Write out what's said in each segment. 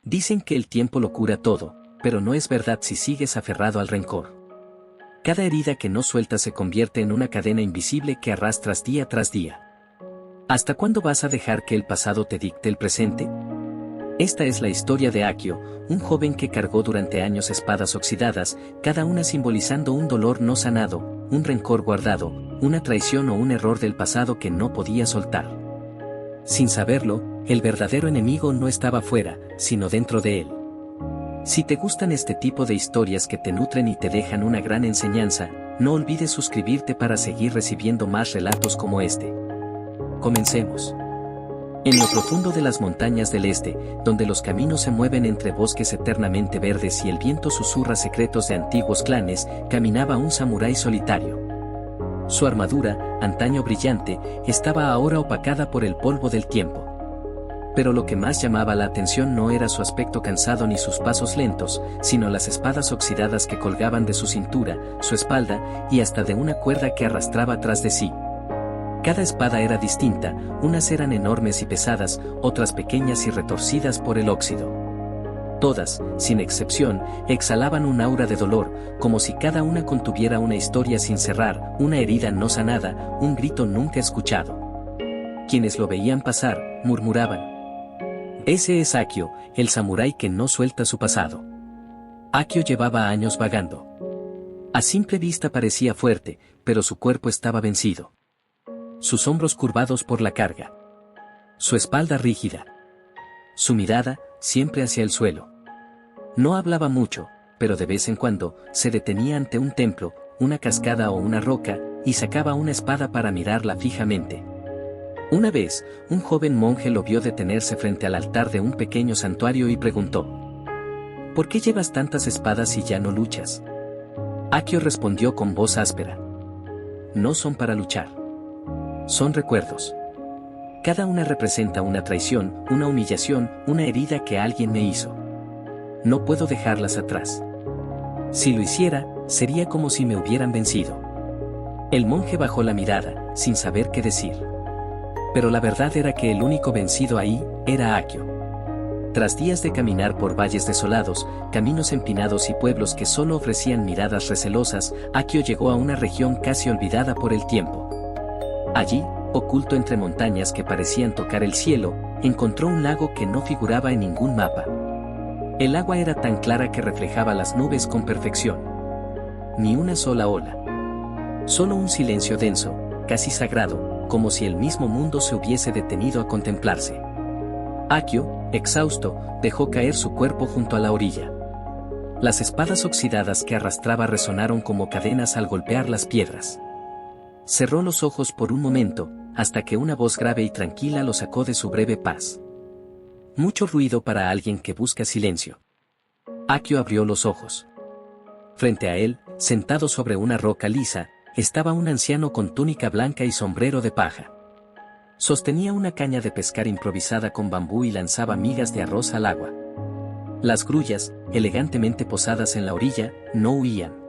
Dicen que el tiempo lo cura todo, pero no es verdad si sigues aferrado al rencor. Cada herida que no sueltas se convierte en una cadena invisible que arrastras día tras día. ¿Hasta cuándo vas a dejar que el pasado te dicte el presente? Esta es la historia de Akio, un joven que cargó durante años espadas oxidadas, cada una simbolizando un dolor no sanado, un rencor guardado, una traición o un error del pasado que no podía soltar. Sin saberlo, el verdadero enemigo no estaba fuera, sino dentro de él. Si te gustan este tipo de historias que te nutren y te dejan una gran enseñanza, no olvides suscribirte para seguir recibiendo más relatos como este. Comencemos. En lo profundo de las montañas del este, donde los caminos se mueven entre bosques eternamente verdes y el viento susurra secretos de antiguos clanes, caminaba un samurái solitario. Su armadura, antaño brillante, estaba ahora opacada por el polvo del tiempo. Pero lo que más llamaba la atención no era su aspecto cansado ni sus pasos lentos, sino las espadas oxidadas que colgaban de su cintura, su espalda, y hasta de una cuerda que arrastraba tras de sí. Cada espada era distinta, unas eran enormes y pesadas, otras pequeñas y retorcidas por el óxido. Todas, sin excepción, exhalaban un aura de dolor, como si cada una contuviera una historia sin cerrar, una herida no sanada, un grito nunca escuchado. Quienes lo veían pasar, murmuraban: ese es Akio, el samurái que no suelta su pasado. Akio llevaba años vagando. A simple vista parecía fuerte, pero su cuerpo estaba vencido. Sus hombros curvados por la carga. Su espalda rígida. Su mirada, siempre hacia el suelo. No hablaba mucho, pero de vez en cuando, se detenía ante un templo, una cascada o una roca, y sacaba una espada para mirarla fijamente. Una vez, un joven monje lo vio detenerse frente al altar de un pequeño santuario y preguntó: ¿por qué llevas tantas espadas si ya no luchas? Akio respondió con voz áspera: no son para luchar. Son recuerdos. Cada una representa una traición, una humillación, una herida que alguien me hizo. No puedo dejarlas atrás. Si lo hiciera, sería como si me hubieran vencido. El monje bajó la mirada, sin saber qué decir. Pero la verdad era que el único vencido ahí, era Akio. Tras días de caminar por valles desolados, caminos empinados y pueblos que solo ofrecían miradas recelosas, Akio llegó a una región casi olvidada por el tiempo. Allí, oculto entre montañas que parecían tocar el cielo, encontró un lago que no figuraba en ningún mapa. El agua era tan clara que reflejaba las nubes con perfección. Ni una sola ola. Solo un silencio denso, casi sagrado, como si el mismo mundo se hubiese detenido a contemplarse. Akio, exhausto, dejó caer su cuerpo junto a la orilla. Las espadas oxidadas que arrastraba resonaron como cadenas al golpear las piedras. Cerró los ojos por un momento, hasta que una voz grave y tranquila lo sacó de su breve paz. Mucho ruido para alguien que busca silencio. Akio abrió los ojos. Frente a él, sentado sobre una roca lisa, estaba un anciano con túnica blanca y sombrero de paja. Sostenía una caña de pescar improvisada con bambú y lanzaba migas de arroz al agua. Las grullas, elegantemente posadas en la orilla, no huían.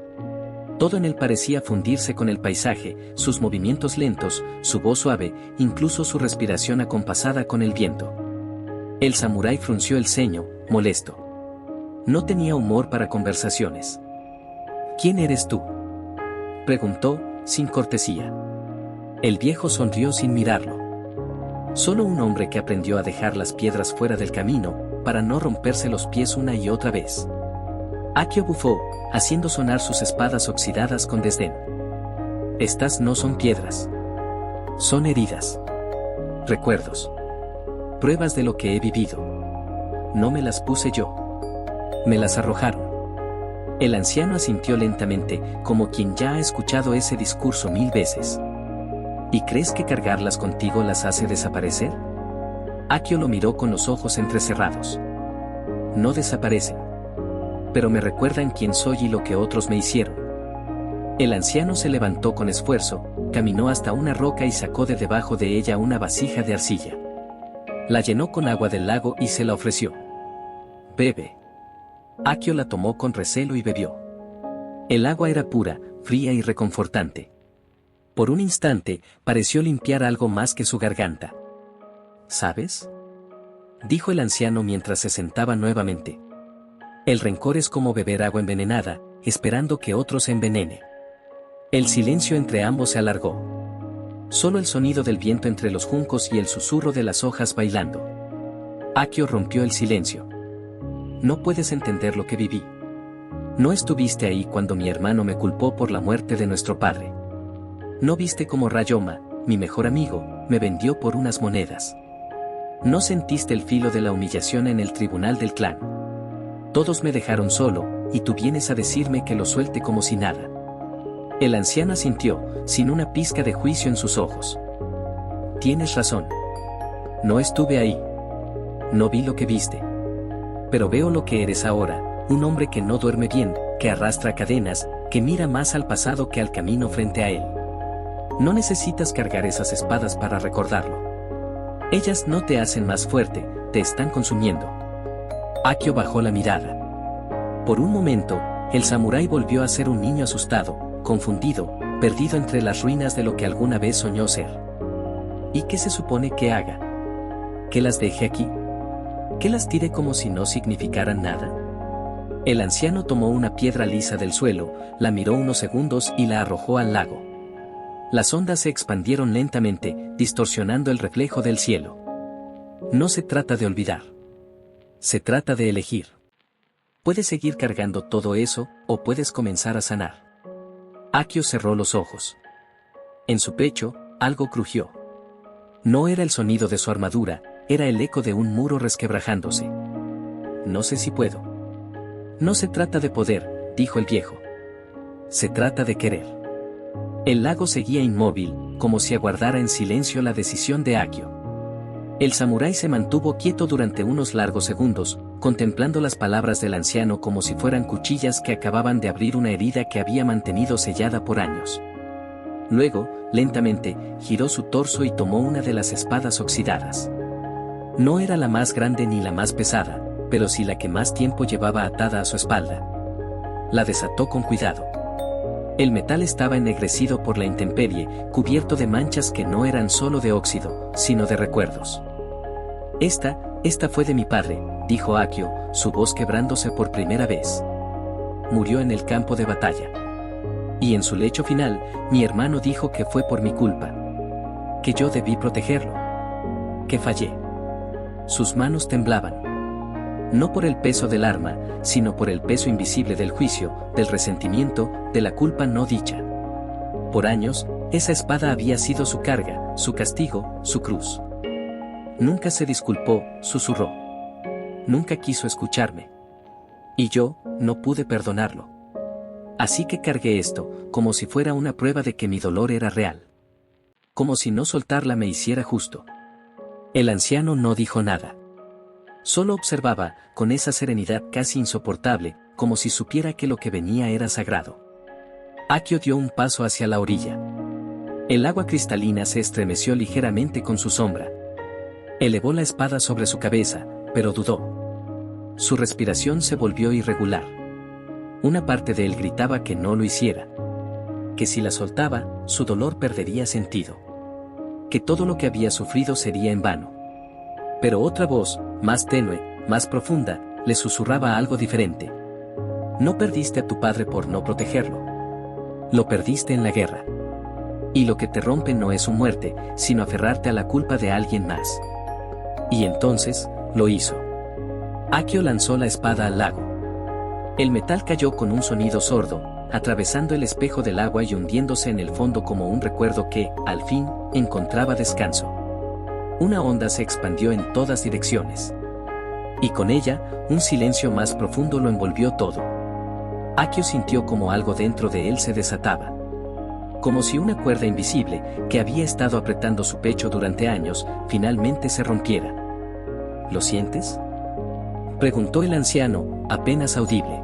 Todo en él parecía fundirse con el paisaje, sus movimientos lentos, su voz suave, incluso su respiración acompasada con el viento. El samurái frunció el ceño, molesto. No tenía humor para conversaciones. ¿Quién eres tú?, preguntó, sin cortesía. El viejo sonrió sin mirarlo. Solo un hombre que aprendió a dejar las piedras fuera del camino, para no romperse los pies una y otra vez. Akio bufó, haciendo sonar sus espadas oxidadas con desdén. Estas no son piedras. Son heridas. Recuerdos. Pruebas de lo que he vivido. No me las puse yo. Me las arrojaron. El anciano asintió lentamente, como quien ya ha escuchado ese discurso 1000 veces. ¿Y crees que cargarlas contigo las hace desaparecer? Akio lo miró con los ojos entrecerrados. No desaparecen. Pero me recuerdan quién soy y lo que otros me hicieron. El anciano se levantó con esfuerzo, caminó hasta una roca y sacó de debajo de ella una vasija de arcilla. La llenó con agua del lago y se la ofreció. Bebe. Akio la tomó con recelo y bebió. El agua era pura, fría y reconfortante. Por un instante, pareció limpiar algo más que su garganta. ¿Sabes?, dijo el anciano mientras se sentaba nuevamente. El rencor es como beber agua envenenada, esperando que otro se envenene. El silencio entre ambos se alargó. Solo el sonido del viento entre los juncos y el susurro de las hojas bailando. Akio rompió el silencio. No puedes entender lo que viví. No estuviste ahí cuando mi hermano me culpó por la muerte de nuestro padre. No viste cómo Ryoma, mi mejor amigo, me vendió por unas monedas. No sentiste el filo de la humillación en el tribunal del clan. Todos me dejaron solo, y tú vienes a decirme que lo suelte como si nada. El anciano asintió, sin una pizca de juicio en sus ojos. Tienes razón. No estuve ahí. No vi lo que viste. Pero veo lo que eres ahora, un hombre que no duerme bien, que arrastra cadenas, que mira más al pasado que al camino frente a él. No necesitas cargar esas espadas para recordarlo. Ellas no te hacen más fuerte, te están consumiendo. Akio bajó la mirada. Por un momento, el samurái volvió a ser un niño asustado, confundido, perdido entre las ruinas de lo que alguna vez soñó ser. ¿Y qué se supone que haga? ¿Que las deje aquí? ¿Que las tire como si no significaran nada? El anciano tomó una piedra lisa del suelo, la miró unos segundos y la arrojó al lago. Las ondas se expandieron lentamente, distorsionando el reflejo del cielo. No se trata de olvidar. Se trata de elegir. Puedes seguir cargando todo eso, o puedes comenzar a sanar. Akio cerró los ojos. En su pecho, algo crujió. No era el sonido de su armadura, era el eco de un muro resquebrajándose. No sé si puedo. No se trata de poder, dijo el viejo. Se trata de querer. El lago seguía inmóvil, como si aguardara en silencio la decisión de Akio. El samurái se mantuvo quieto durante unos largos segundos, contemplando las palabras del anciano como si fueran cuchillas que acababan de abrir una herida que había mantenido sellada por años. Luego, lentamente, giró su torso y tomó una de las espadas oxidadas. No era la más grande ni la más pesada, pero sí la que más tiempo llevaba atada a su espalda. La desató con cuidado. El metal estaba ennegrecido por la intemperie, cubierto de manchas que no eran solo de óxido, sino de recuerdos. Esta fue de mi padre, dijo Akio, su voz quebrándose por primera vez. Murió en el campo de batalla. Y en su lecho final, mi hermano dijo que fue por mi culpa. Que yo debí protegerlo. Que fallé. Sus manos temblaban. No por el peso del arma, sino por el peso invisible del juicio, del resentimiento, de la culpa no dicha. Por años, esa espada había sido su carga, su castigo, su cruz. Nunca se disculpó, susurró. Nunca quiso escucharme. Y yo, no pude perdonarlo. Así que cargué esto, como si fuera una prueba de que mi dolor era real. Como si no soltarla me hiciera justo. El anciano no dijo nada. Solo observaba, con esa serenidad casi insoportable, como si supiera que lo que venía era sagrado. Akio dio un paso hacia la orilla. El agua cristalina se estremeció ligeramente con su sombra. Elevó la espada sobre su cabeza, pero dudó. Su respiración se volvió irregular. Una parte de él gritaba que no lo hiciera. Que si la soltaba, su dolor perdería sentido. Que todo lo que había sufrido sería en vano. Pero otra voz, más tenue, más profunda, le susurraba algo diferente. No perdiste a tu padre por no protegerlo. Lo perdiste en la guerra. Y lo que te rompe no es su muerte, sino aferrarte a la culpa de alguien más. Y entonces, lo hizo. Akio lanzó la espada al lago. El metal cayó con un sonido sordo, atravesando el espejo del agua y hundiéndose en el fondo como un recuerdo que, al fin, encontraba descanso. Una onda se expandió en todas direcciones. Y con ella, un silencio más profundo lo envolvió todo. Akio sintió como algo dentro de él se desataba. Como si una cuerda invisible, que había estado apretando su pecho durante años, finalmente se rompiera. ¿Lo sientes?, preguntó el anciano, apenas audible.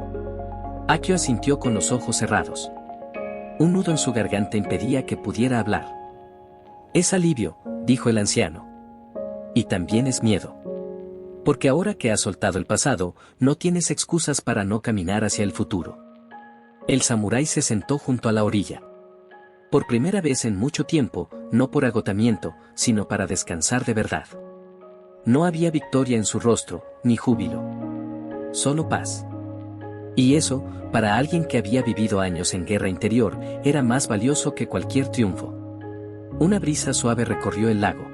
Akio asintió con los ojos cerrados. Un nudo en su garganta impedía que pudiera hablar. Es alivio, dijo el anciano. Y también es miedo. Porque ahora que has soltado el pasado, no tienes excusas para no caminar hacia el futuro. El samurái se sentó junto a la orilla. Por primera vez en mucho tiempo, no por agotamiento, sino para descansar de verdad. No había victoria en su rostro, ni júbilo. Solo paz. Y eso, para alguien que había vivido años en guerra interior, era más valioso que cualquier triunfo. Una brisa suave recorrió el lago.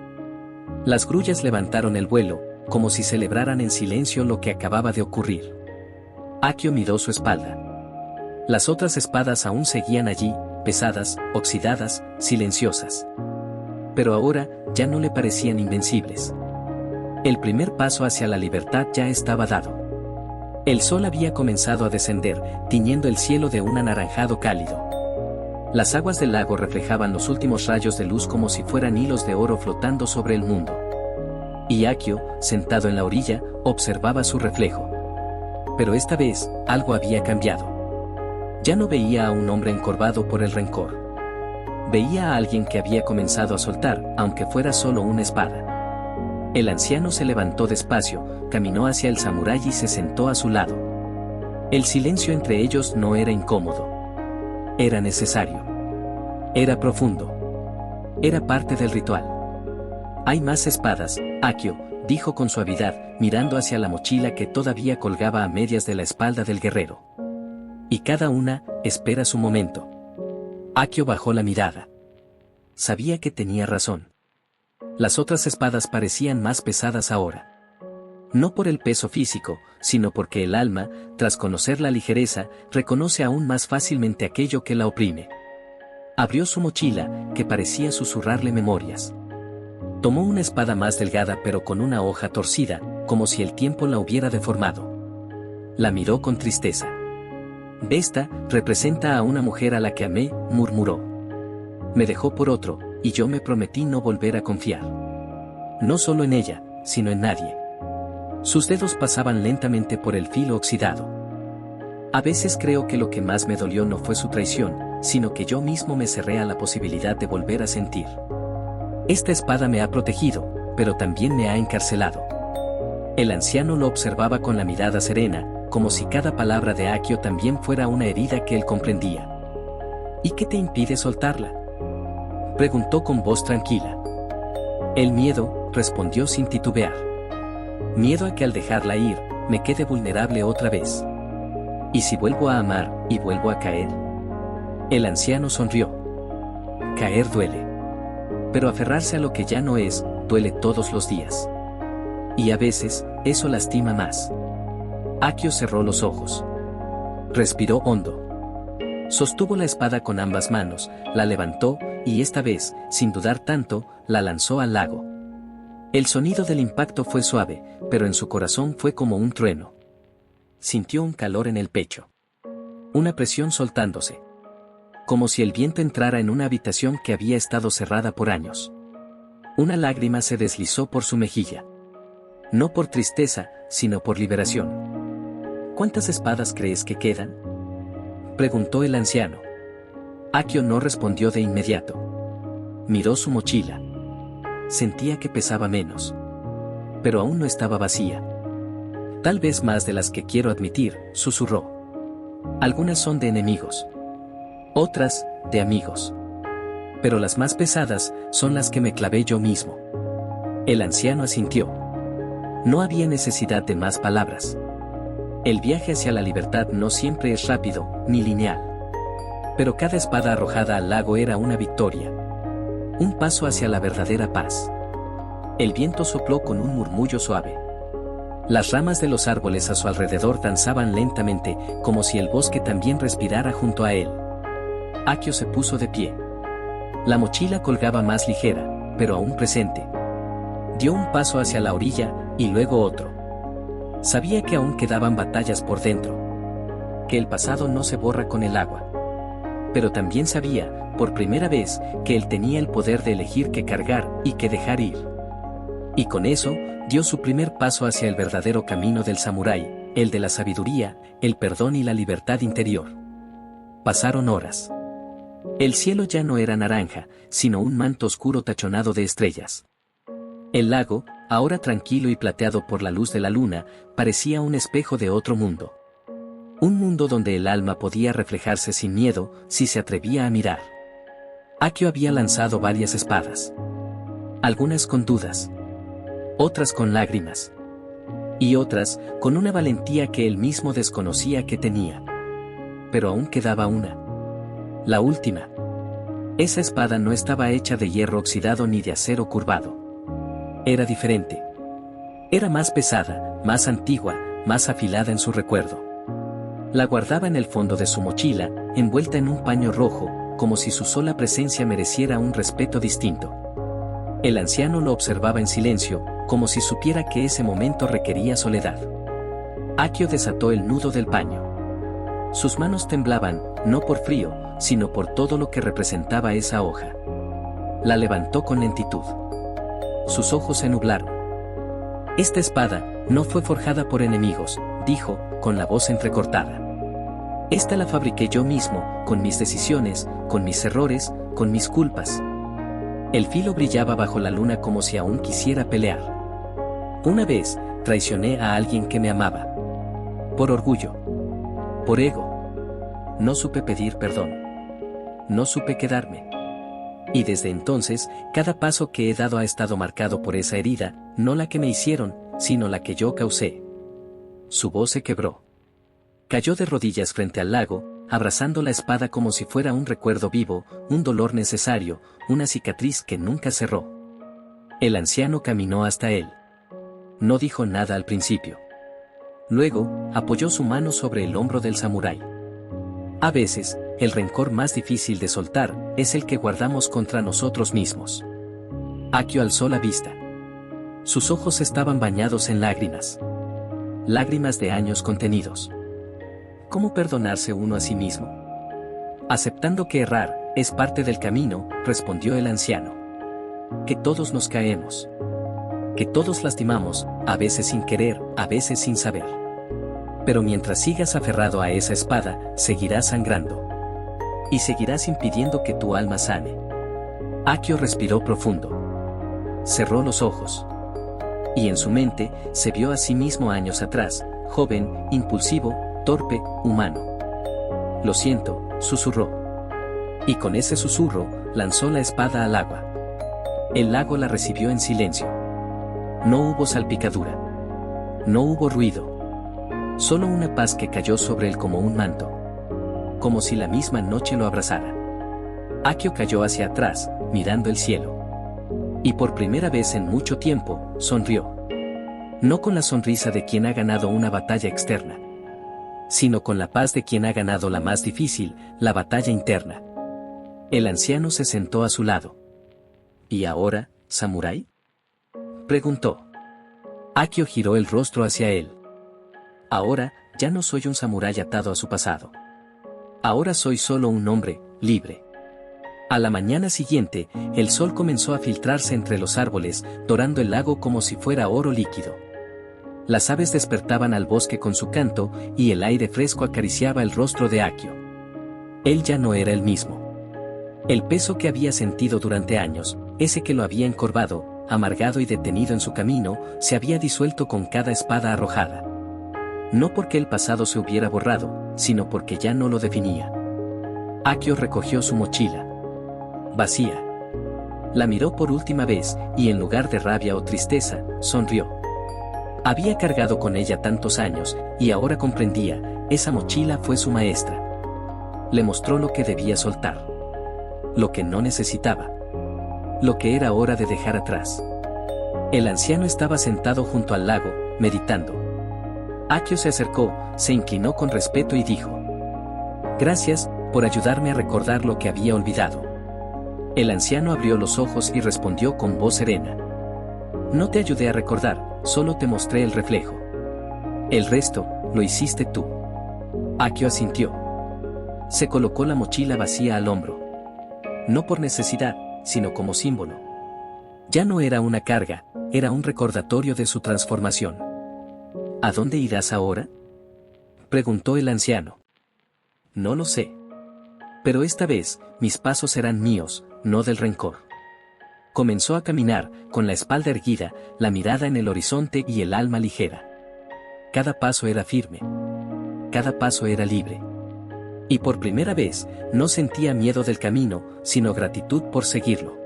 Las grullas levantaron el vuelo, como si celebraran en silencio lo que acababa de ocurrir. Akio miró su espalda. Las otras espadas aún seguían allí, pesadas, oxidadas, silenciosas. Pero ahora, ya no le parecían invencibles. El primer paso hacia la libertad ya estaba dado. El sol había comenzado a descender, tiñendo el cielo de un anaranjado cálido. Las aguas del lago reflejaban los últimos rayos de luz como si fueran hilos de oro flotando sobre el mundo. Y Akio, sentado en la orilla, observaba su reflejo. Pero esta vez, algo había cambiado. Ya no veía a un hombre encorvado por el rencor. Veía a alguien que había comenzado a soltar, aunque fuera solo una espada. El anciano se levantó despacio, caminó hacia el samurái y se sentó a su lado. El silencio entre ellos no era incómodo. Era necesario. Era profundo. Era parte del ritual. Hay más espadas, Akio, dijo con suavidad, mirando hacia la mochila que todavía colgaba a medias de la espalda del guerrero. Y cada una, espera su momento. Akio bajó la mirada. Sabía que tenía razón. Las otras espadas parecían más pesadas ahora. No por el peso físico, sino porque el alma, tras conocer la ligereza, reconoce aún más fácilmente aquello que la oprime. Abrió su mochila, que parecía susurrarle memorias. Tomó una espada más delgada pero con una hoja torcida, como si el tiempo la hubiera deformado. La miró con tristeza. «Esta representa a una mujer a la que amé», murmuró. «Me dejó por otro, y yo me prometí no volver a confiar. No solo en ella, sino en nadie». Sus dedos pasaban lentamente por el filo oxidado. «A veces creo que lo que más me dolió no fue su traición, sino que yo mismo me cerré a la posibilidad de volver a sentir. Esta espada me ha protegido, pero también me ha encarcelado». El anciano lo observaba con la mirada serena, como si cada palabra de Akio también fuera una herida que él comprendía. «¿Y qué te impide soltarla?», preguntó con voz tranquila. «El miedo», respondió sin titubear. «Miedo a que al dejarla ir, me quede vulnerable otra vez. ¿Y si vuelvo a amar, y vuelvo a caer?». El anciano sonrió. «Caer duele. Pero aferrarse a lo que ya no es, duele todos los días. Y a veces, eso lastima más». Akio cerró los ojos. Respiró hondo. Sostuvo la espada con ambas manos, la levantó, y esta vez, sin dudar tanto, la lanzó al lago. El sonido del impacto fue suave, pero en su corazón fue como un trueno. Sintió un calor en el pecho. Una presión soltándose. Como si el viento entrara en una habitación que había estado cerrada por años. Una lágrima se deslizó por su mejilla. No por tristeza, sino por liberación. «¿Cuántas espadas crees que quedan?», preguntó el anciano. Akio no respondió de inmediato. Miró su mochila. Sentía que pesaba menos. Pero aún no estaba vacía. «Tal vez más de las que quiero admitir», susurró. «Algunas son de enemigos. Otras, de amigos. Pero las más pesadas son las que me clavé yo mismo». El anciano asintió. No había necesidad de más palabras. El viaje hacia la libertad no siempre es rápido, ni lineal. Pero cada espada arrojada al lago era una victoria. Un paso hacia la verdadera paz. El viento sopló con un murmullo suave. Las ramas de los árboles a su alrededor danzaban lentamente, como si el bosque también respirara junto a él. Akio se puso de pie. La mochila colgaba más ligera, pero aún presente. Dio un paso hacia la orilla, y luego otro. Sabía que aún quedaban batallas por dentro. Que el pasado no se borra con el agua. Pero también sabía, por primera vez, que él tenía el poder de elegir qué cargar y qué dejar ir. Y con eso, dio su primer paso hacia el verdadero camino del samurái, el de la sabiduría, el perdón y la libertad interior. Pasaron horas. El cielo ya no era naranja, sino un manto oscuro tachonado de estrellas. El lago, ahora tranquilo y plateado por la luz de la luna, parecía un espejo de otro mundo. Un mundo donde el alma podía reflejarse sin miedo, si se atrevía a mirar. Akio había lanzado varias espadas. Algunas con dudas. otras con lágrimas. Y otras, con una valentía que él mismo desconocía que tenía. Pero aún quedaba una. La última. Esa espada no estaba hecha de hierro oxidado ni de acero curvado. Era diferente. Era más pesada, más antigua, más afilada en su recuerdo. La guardaba en el fondo de su mochila, envuelta en un paño rojo, como si su sola presencia mereciera un respeto distinto. El anciano lo observaba en silencio, como si supiera que ese momento requería soledad. Akio desató el nudo del paño. Sus manos temblaban, no por frío, sino por todo lo que representaba esa hoja. La levantó con lentitud. Sus ojos se nublaron. Esta espada no fue forjada por enemigos, dijo, con la voz entrecortada. Esta la fabriqué yo mismo, con mis decisiones, con mis errores, con mis culpas. El filo brillaba bajo la luna como si aún quisiera pelear. Una vez, traicioné a alguien que me amaba. Por orgullo. Por ego. No supe pedir perdón. No supe quedarme. Y desde entonces, cada paso que he dado ha estado marcado por esa herida, no la que me hicieron, sino la que yo causé. Su voz se quebró. Cayó de rodillas frente al lago, abrazando la espada como si fuera un recuerdo vivo, un dolor necesario, una cicatriz que nunca cerró. El anciano caminó hasta él. No dijo nada al principio. Luego, apoyó su mano sobre el hombro del samurái. A veces, el rencor más difícil de soltar es el que guardamos contra nosotros mismos. Akio alzó la vista. Sus ojos estaban bañados en lágrimas. Lágrimas de años contenidos. ¿Cómo perdonarse uno a sí mismo? Aceptando que errar es parte del camino, respondió el anciano. Que todos nos caemos. Que todos lastimamos, a veces sin querer, a veces sin saber. Pero mientras sigas aferrado a esa espada, seguirás sangrando. Y seguirás impidiendo que tu alma sane. Akio respiró profundo. Cerró los ojos. Y en su mente, se vio a sí mismo años atrás, joven, impulsivo, torpe, humano. Lo siento, susurró. Y con ese susurro, lanzó la espada al agua. El lago la recibió en silencio. No hubo salpicadura. No hubo ruido. Solo una paz que cayó sobre él como un manto. Como si la misma noche lo abrazara. Akio cayó hacia atrás, mirando el cielo. Y por primera vez en mucho tiempo, sonrió. No con la sonrisa de quien ha ganado una batalla externa, sino con la paz de quien ha ganado la más difícil, la batalla interna. El anciano se sentó a su lado. ¿Y ahora, samurái?, preguntó. Akio giró el rostro hacia él. Ahora, ya no soy un samurái atado a su pasado. Ahora soy solo un hombre, libre. A la mañana siguiente, el sol comenzó a filtrarse entre los árboles, dorando el lago como si fuera oro líquido. Las aves despertaban al bosque con su canto, y el aire fresco acariciaba el rostro de Akio. Él ya no era el mismo. El peso que había sentido durante años, ese que lo había encorvado, amargado y detenido en su camino, se había disuelto con cada espada arrojada. No porque el pasado se hubiera borrado, sino porque ya no lo definía. Akio recogió su mochila. Vacía. La miró por última vez, y en lugar de rabia o tristeza, sonrió. Había cargado con ella tantos años, y ahora comprendía, esa mochila fue su maestra. Le mostró lo que debía soltar. Lo que no necesitaba. Lo que era hora de dejar atrás. El anciano estaba sentado junto al lago, meditando. Akio se acercó, se inclinó con respeto y dijo: «Gracias, por ayudarme a recordar lo que había olvidado». El anciano abrió los ojos y respondió con voz serena: «No te ayudé a recordar, solo te mostré el reflejo. El resto, lo hiciste tú». Akio asintió. Se colocó la mochila vacía al hombro. No por necesidad, sino como símbolo. Ya no era una carga, era un recordatorio de su transformación. ¿A dónde irás ahora?, preguntó el anciano. No lo sé. Pero esta vez, mis pasos serán míos, no del rencor. Comenzó a caminar, con la espalda erguida, la mirada en el horizonte y el alma ligera. Cada paso era firme. Cada paso era libre. Y por primera vez, no sentía miedo del camino, sino gratitud por seguirlo.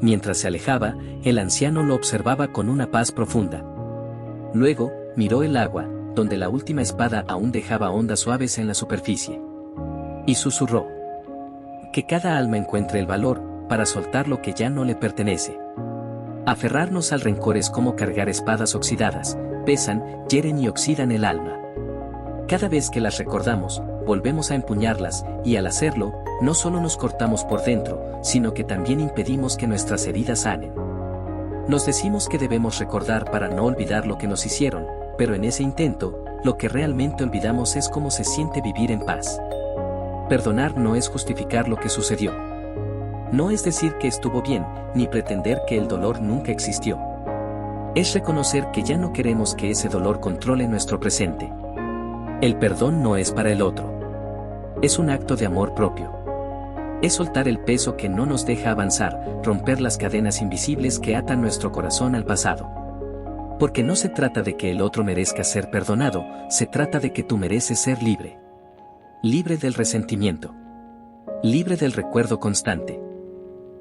Mientras se alejaba, el anciano lo observaba con una paz profunda. Luego, miró el agua, donde la última espada aún dejaba ondas suaves en la superficie. Y susurró: que cada alma encuentre el valor para soltar lo que ya no le pertenece. Aferrarnos al rencor es como cargar espadas oxidadas, pesan, hieren y oxidan el alma. Cada vez que las recordamos, volvemos a empuñarlas, y al hacerlo, no solo nos cortamos por dentro, sino que también impedimos que nuestras heridas sanen. Nos decimos que debemos recordar para no olvidar lo que nos hicieron, pero en ese intento, lo que realmente olvidamos es cómo se siente vivir en paz. Perdonar no es justificar lo que sucedió. No es decir que estuvo bien, ni pretender que el dolor nunca existió. Es reconocer que ya no queremos que ese dolor controle nuestro presente. El perdón no es para el otro. Es un acto de amor propio. Es soltar el peso que no nos deja avanzar, romper las cadenas invisibles que atan nuestro corazón al pasado. Porque no se trata de que el otro merezca ser perdonado, se trata de que tú mereces ser libre. Libre del resentimiento. Libre del recuerdo constante.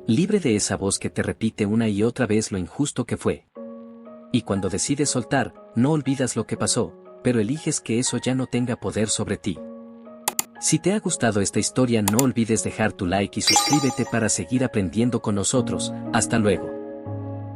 Libre de esa voz que te repite una y otra vez lo injusto que fue. Y cuando decides soltar, no olvidas lo que pasó, pero eliges que eso ya no tenga poder sobre ti. Si te ha gustado esta historia, no olvides dejar tu like y suscríbete para seguir aprendiendo con nosotros. Hasta luego.